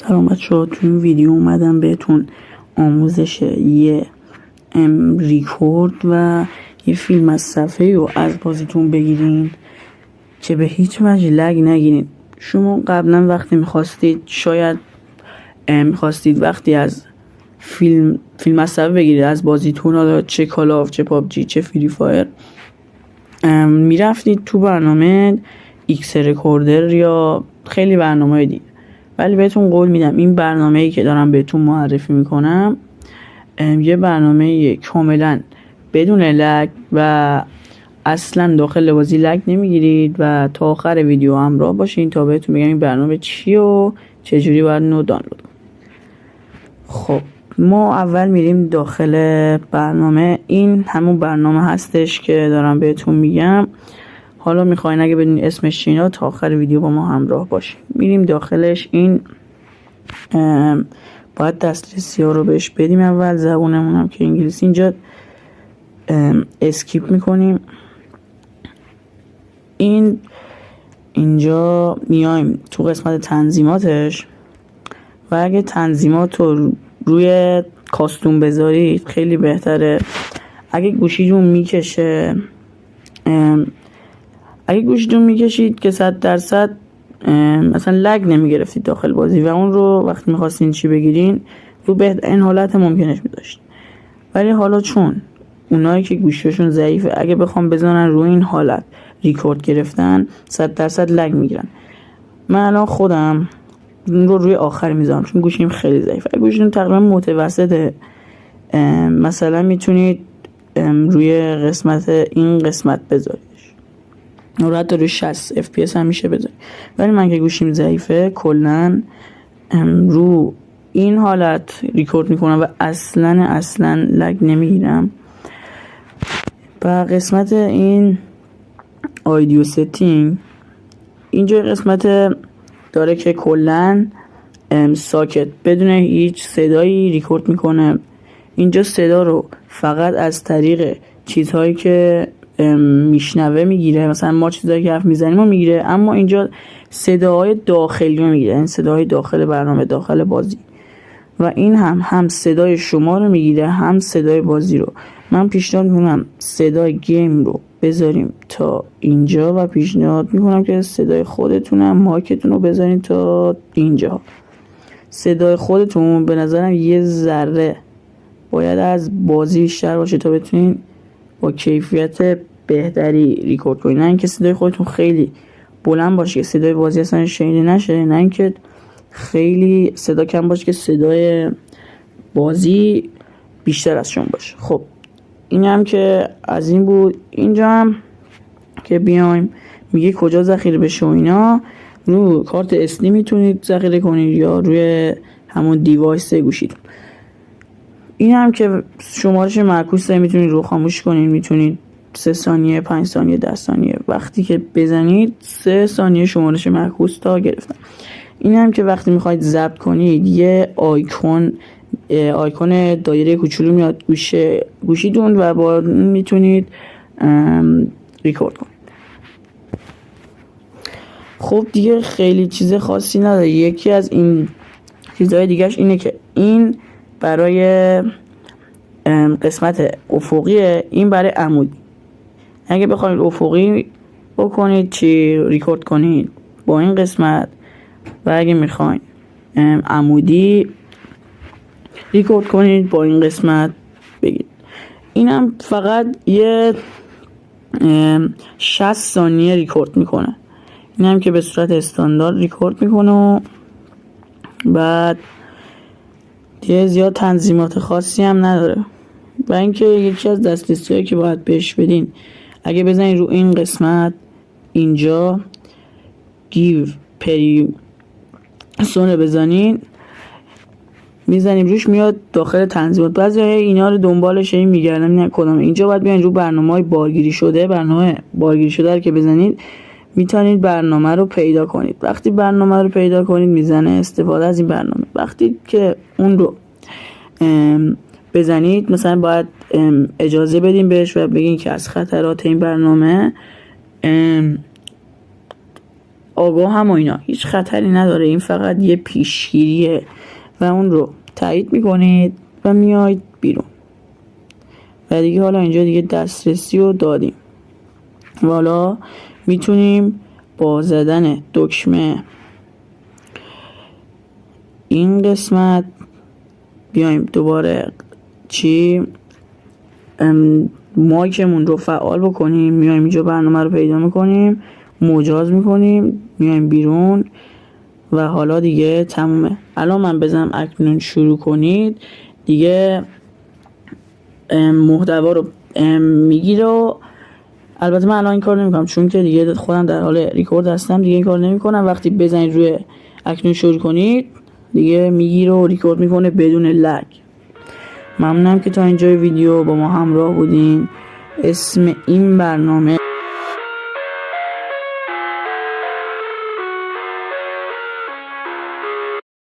سلام بچه‌ها، تو این ویدیو اومدم بهتون آموزش یه ریکورد و یه فیلم از صفحه رو از بازیتون بگیرین که به هیچ وجه لگ نگیرین. شما قبلا وقتی میخواستید وقتی از فیلم از صفحه بگیرید از بازیتون، حالا چه کال آف، چه پابجی، چه فری فایر، میرفتید تو برنامه ایکس رکوردر یا خیلی برنامه دیگه. ولی بهتون قول میدم این برنامه‌ای که دارم بهتون معرفی میکنم یه برنامه کاملا بدون لگ و اصلا داخل بازی لگ نمیگیرید و تا آخر ویدیو همراه باشین تا بهتون بگم این برنامه چیه و چجوری باید نو دانلود. خب ما اول میریم داخل برنامه. این همون برنامه هستش که دارم بهتون میگم. حالا میخواین اگه بدونید اسمش چیه تا آخر ویدیو با ما همراه باشید. میریم داخلش. این باید دسترسی ها رو بهش بدیم. اول زبونمون هم که انگلیسی، اینجا اسکیپ میکنیم. اینجا میایم تو قسمت تنظیماتش و اگه تنظیمات رو روی کاستوم بذارید خیلی بهتره. اگه گوشیتون میکشید که 100% مثلا لگ نمیگرفتید داخل بازی و اون رو وقتی میخواستین چی بگیرین رو بهترین حالت ممکنش میذاشتین. ولی حالا چون اونایی که گوشیشون ضعیفه اگه بخوام بزنن روی این حالت ریکورد گرفتن 100% لگ میگیرن. من الان خودم اون رو روی آخر میذارم چون گوشیم خیلی ضعیفه. اگه گوشیتون تقریبا متوسطه مثلا میتونید روی این قسمت بذاریدش، رو حتی روی 60 FPS هم میشه بذارید. ولی من که گوشیم ضعیفه کلن رو این حالت ریکورد میکنم و اصلا لگ نمیگیرم. و قسمت این آیدیو ستینگ، اینجا قسمت داره که کلن ساکت بدون هیچ صدایی ریکورد میکنه. اینجا صدا رو فقط از طریق چیزهایی که میشنوه میگیره، مثلا ما چیزایی که حرف میزنیم رو میگیره، اما اینجا صداهای داخلی رو میگیره، این صداهای داخل برنامه، داخل بازی. و این هم صدای شما رو میگیره هم صدای بازی رو. من پیشنهاد میکنم صدای گیم رو بذاریم تا اینجا و پیشنهاد میکنم که صدای خودتونم مایکتون رو بذارین تا اینجا. صدای خودتون به نظرم یه ذره باید از بازی بیشتر باشه تا بتونین با کیفیت بهتری ریکورد کنین. نه اینکه صدای خودتون خیلی بلند باشه که صدای بازی اصلا شنیده نشه، نه اینکه خیلی صدا کم باشه که صدای بازی بیشتر از شما باشه. خب این هم که از این بود. اینجا هم که بیایم میگه کجا ذخیره بشه و اینا. رو کارت اسدی میتونید ذخیره کنید یا روی همون دیوایس گوشیتون. این هم که شمارش معکوس میتونید رو خاموش کنید، میتونید 3 ثانیه 5 ثانیه 10 ثانیه وقتی که بزنید 3 ثانیه شمارش معکوس تا گرفتن. این هم که وقتی میخواید ضبط کنید یه آیکون دایره کوچولو میاد گوشیتون و با میتونید ریکورد کنید. خب دیگه خیلی چیز خاصی نداره. یکی از این چیزهای دیگهش اینه که این برای قسمت افقیه، این برای عمودی. اگه بخواید افقی بکنید چی ریکورد کنید با این قسمت و اگه میخواین عمودی ریکورد کنید با این قسمت بگید. اینم فقط یه 60 ثانیه ریکورد میکنه. اینم که به صورت استاندارد ریکورد میکنه و بعد دیگه زیاد تنظیمات خاصی هم نداره. و اینکه یکی از دسترسی‌هایی که باید بهش بدین اگه بزنید رو این قسمت اینجا گیو پری سونه بزنین میزنیم روش میاد داخل تنظیمات. بعضی اینا رو دنبالش میگردم نه کدام. اینجا باید بیاین رو برنامه‌های بارگیری شده. برنامه بارگیری شده رو که بزنید میتونید برنامه رو پیدا کنید. وقتی برنامه رو پیدا کنید میزنه استفاده از این برنامه. وقتی که اون رو بزنید مثلا باید اجازه بدیم بهش و بگین که از خطرات این برنامه آگاه هم و اینا، هیچ خطری نداره، این فقط یه پیشگیریه و اون رو تایید میکنید و میاید بیرون و دیگه حالا اینجا دیگه دسترسی رو دادیم و حالا میتونیم با زدن دکمه این قسمت بیایم دوباره مایکمون رو فعال بکنیم، میایم اینجا برنامه رو پیدا میکنیم، مجاز میکنیم، میایم بیرون و حالا دیگه تمومه. الان من بزنم اکنون شروع کنید، دیگه محتوا رو میگیره و البته من الان این کار نمیکنم چون که دیگه خودم در حال ریکورد هستم، دیگه این کار نمیکنم. وقتی بزنید روی اکنون شروع کنید دیگه میگیره و ریکورد میکنه بدون لگ. ممنونم که تا اینجای ویدیو با ما همراه بودین. اسم این برنامه